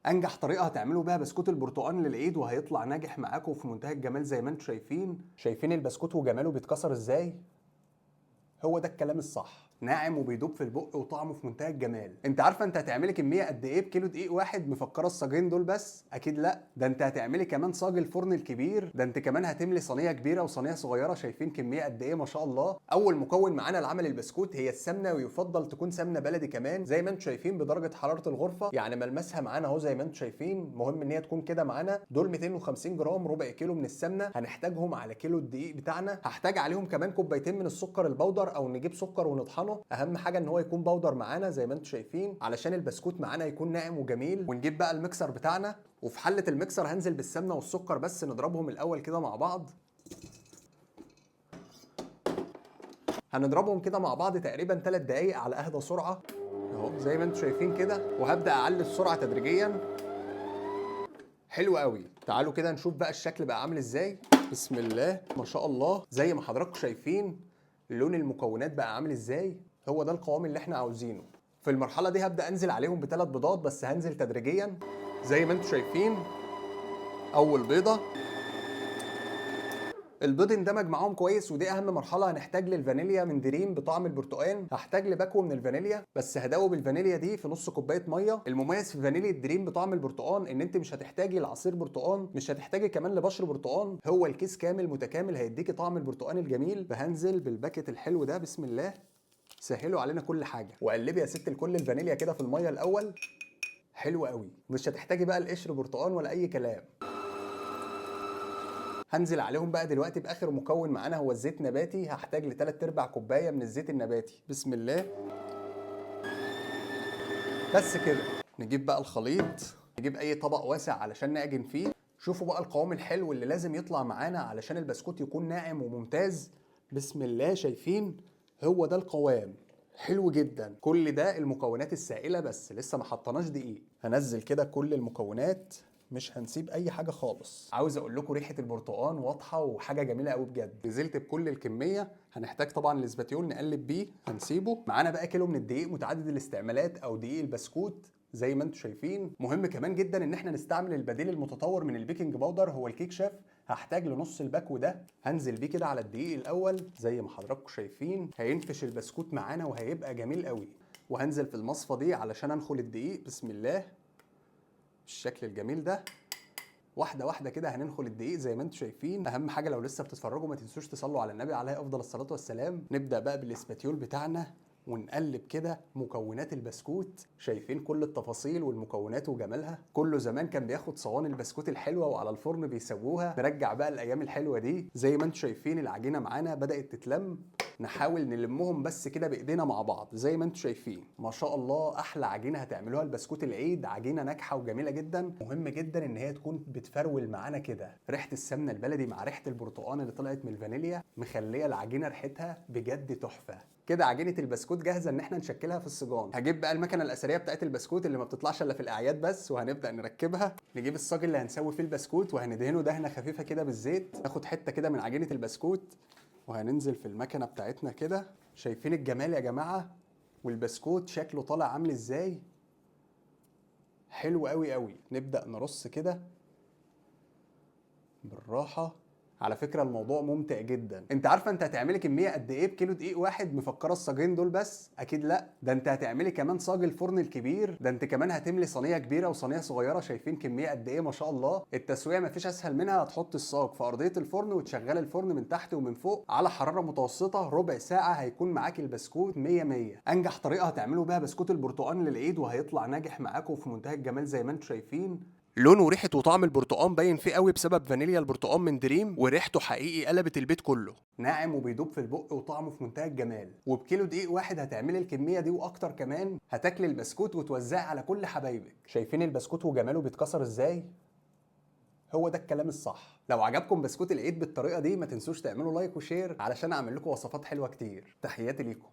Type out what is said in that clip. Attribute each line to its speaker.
Speaker 1: انجح طريقه هتعملوا بيها بسكوت البرتقال للعيد وهيطلع ناجح معاكم في منتهى الجمال زي ما انتم شايفين البسكوت وجماله بيتكسر ازاي. هو ده الكلام الصح، ناعم وبيدوب في البق وطعمه في منتهى الجمال. انت عارفه انت هتعملي كميه قد ايه بكيلو دقيق واحد؟ مفكره الصاجين دول بس؟ اكيد لا، ده انت هتعملي كمان صاج الفرن الكبير، ده انت كمان هتملي صينيه كبيره وصينيه صغيره. شايفين كميه قد ايه ما شاء الله. اول مكون معانا لعمل البسكوت هي السمنه، ويفضل تكون سمنه بلدي كمان زي ما انتم شايفين بدرجه حراره الغرفه، يعني ملمسها معانا اهو زي ما انتم شايفين. مهم ان هي تكون كده معانا. دول 250 جرام، ربع كيلو من السمنه هنحتاجهم على كيلو الدقيق بتاعنا. هحتاج عليهم كمان كوبايتين من السكر البودر، او نجيب سكر ونطحنه. اهم حاجه ان هو يكون بودر معانا زي ما انتم شايفين علشان البسكوت معانا يكون ناعم وجميل. ونجيب بقى الميكسر بتاعنا، وفي حله الميكسر هنزل بالسمنه والسكر بس نضربهم الاول كده مع بعض. هنضربهم كده مع بعض تقريبا 3 دقايق على اهدى سرعه اهو زي ما انتم شايفين كده، وهبدا اعلي السرعه تدريجيا. حلو قوي. تعالوا كده نشوف بقى الشكل بقى عامل ازاي. بسم الله ما شاء الله، زي ما حضراتكم شايفين لون المكونات بقى عامل ازاي. هو ده القوام اللي احنا عاوزينه. في المرحله دي هبدا انزل عليهم ب3 بيضات، بس هنزل تدريجيا زي ما انتم شايفين. اول بيضه، البيض اندمج معاهم كويس، ودي اهم مرحله. هنحتاج للفانيليا من دريم بطعم البرتقال، هحتاج لباكو من الفانيليا، بس هدوب الفانيليا دي في نص كوبايه ميه. المميز في فانيليا دريم بطعم البرتقال ان انت مش هتحتاجي لعصير برتقال، مش هتحتاجي كمان لبشر برتقال، هو الكيس كامل متكامل هيديكي طعم البرتقال الجميل. فهنزل بالباكت الحلو ده بسم الله. سهلوا علينا كل حاجه، وقلبي يا ست الكل الفانيليا كده في الميه الاول. حلو قوي، مش هتحتاجي بقى القشر برتقال ولا اي كلام. هنزل عليهم بقى دلوقتي باخر مكون معانا هو الزيت نباتي. هحتاج لتلات ارباع كوبايه من الزيت النباتي. بسم الله. بس كده. نجيب بقى الخليط، نجيب اي طبق واسع علشان نعجن فيه. شوفوا بقى القوام الحلو اللي لازم يطلع معانا علشان البسكوت يكون ناعم وممتاز. بسم الله. شايفين؟ هو ده القوام. حلو جدا. كل ده المكونات السائله بس، لسه ما حطيناش دقيق. هنزل كده كل المكونات، مش هنسيب اي حاجه خالص. عاوز اقول لكم ريحه البرتقال واضحه وحاجه جميله قوي بجد. نزلت بكل الكميه. هنحتاج طبعا الاسباتيول نقلب بيه، هنسيبه معانا بقى كيلو من الدقيق متعدد الاستعمالات او دقيق البسكوت زي ما انتم شايفين. مهم كمان جدا ان احنا نستعمل البديل المتطور من البيكنج باودر، هو الكيك شيف. هحتاج لنص الباكو ده، هنزل بيه كده على الدقيق الاول زي ما حضراتكم شايفين. هينفش البسكوت معانا وهيبقى جميل قوي. وهنزل في المصفى دي علشان انخل الدقيق. بسم الله. بالشكل الجميل ده، واحده واحده كده هننخل الدقيق زي ما انتم شايفين. اهم حاجه لو لسه بتتفرجوا ما تنسوش تصلوا على النبي عليه افضل الصلاه والسلام. نبدا بقى بالاسباتيول بتاعنا ونقلب كده مكونات البسكوت. شايفين كل التفاصيل والمكونات وجمالها. كله زمان كان بياخد صواني البسكوت الحلوه وعلى الفرن بيسووها. نرجع بقى الايام الحلوه دي. زي ما انتم شايفين العجينه معانا بدات تتلم. نحاول نلمهم بس كده بايدينا مع بعض زي ما انتم شايفين. ما شاء الله احلى عجينه هتعملوها البسكوت العيد، عجينه ناجحه وجميله جدا. مهم جدا ان هي تكون بتفرول معانا كده. ريحه السمنه البلدي مع ريحه البرتقال اللي طلعت من الفانيليا مخليه العجينه ريحتها بجد تحفه. كده عجينه البسكوت جاهزه ان احنا نشكلها في الصاجان. هجيب بقى المكنه الاثريه بتاعت البسكوت اللي ما بتطلعش الا في الاعياد بس، وهنبدا نركبها. نجيب الصاج اللي هنسوي فيه البسكوت وهندهنه دهنه خفيفه كده بالزيت. ناخد حته كده من عجينه البسكوت وهننزل في المكنه بتاعتنا كده. شايفين الجمال يا جماعه؟ والبسكوت شكله طالع عامل ازاي. حلو قوي قوي. نبدا نرص كده بالراحه. على فكره الموضوع ممتع جدا. انت عارفه انت هتعملي كميه قد ايه بكيلو دقيق واحد؟ مفكره الصاجين دول بس؟ اكيد لا، ده انت هتعملي كمان صاج الفرن الكبير، ده انت كمان هتملي صينيه كبيره وصينيه صغيره. شايفين كميه قد ايه ما شاء الله. التسويه مفيش اسهل منها. هتحط الصاج في ارضيه الفرن وتشغلي الفرن من تحت ومن فوق على حراره متوسطه، ربع ساعه هيكون معاك البسكوت 100 100. انجح طريقه هتعملوا بيها بسكوت البرتقال للعيد وهيطلع ناجح معاكم في منتهى الجمال زي ما انتم شايفين. لون وريحه وطعم البرتقال باين فيه قوي بسبب فانيليا البرتقال من دريم، وريحته حقيقي قلبت البيت كله. ناعم وبيدوب في البق وطعمه في منتهى الجمال. وبكيلو دقيق واحد هتعملي الكميه دي واكتر كمان. هتاكلي البسكوت وتوزعي على كل حبايبك. شايفين البسكوت وجماله بيتكسر ازاي. هو ده الكلام الصح. لو عجبكم بسكوت العيد بالطريقه دي ما تنسوش تعملوا لايك وشير علشان اعمل لكم وصفات حلوه كتير. تحياتي ليكم.